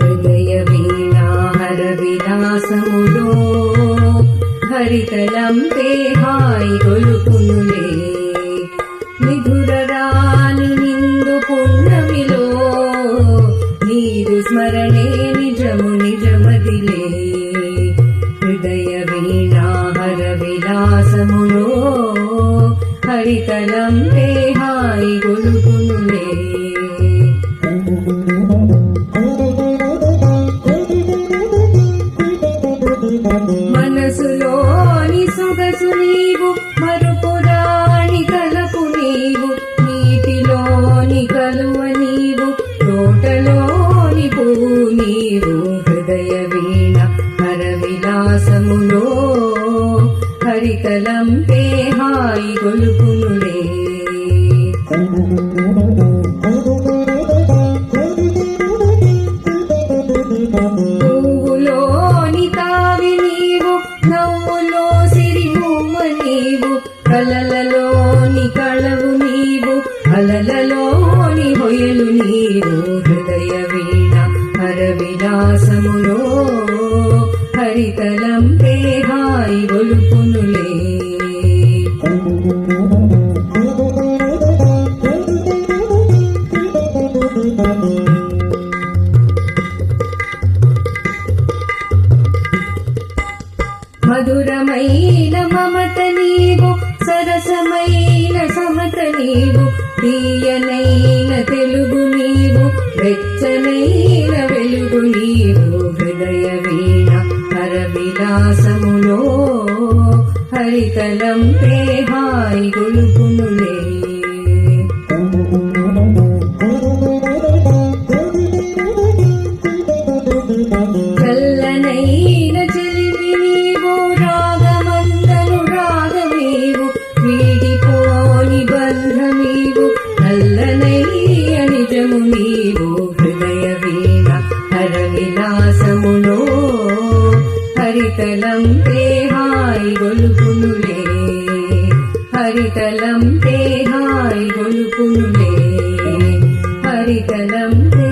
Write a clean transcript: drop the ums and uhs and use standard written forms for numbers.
హృదయ వీణాహర విలాసములో హరితలంపే హాయి గొలుపునులే నిధురరాని నిండు పుణ్యమిలో నీరు స్మరణే నిజము నిజమదిలే హృదయ వీణాహర విలాసములో హరితలంపే హాయి గొలుపునులే మనసులోని సొగసు నీవు మరుపురాని తలపు నీవు నీటిలోని కలువ నీవు తోటలోని పువ్వు నీవు హృదయ వీణ హర విలాసములో హరితలంపే హాయి గొలుపునులే పువ్వులోని తావి నీవు నవ్వులో సిరిమూమ నీవు కలలలోని కళవు నీవు అలలలోని హొయలు నీవు హృదయ వీణ హర విలాసములో హరితలంపే హాయి గొలుపునులే మధురమైన మమత నీవు సరసమైన సమత నీవు తీయనైన తెలుగు నీవు వెచ్చనైన వెలుగు నీవు హృదయ వీణ హర విలాసములో హరితలంపే హాయి గొలుపునులే చల్లనైన చెలిమి నీవు రాగమందను రాగమీవు వీడిపోని బంధమీవు నల్లనైన నిజము నీవు హృదయ వీణ హర విలాసములో హరితలంపే హాయి గొలుపునులే హరితలంపే హాయి గొలుపునులే హరితలంపే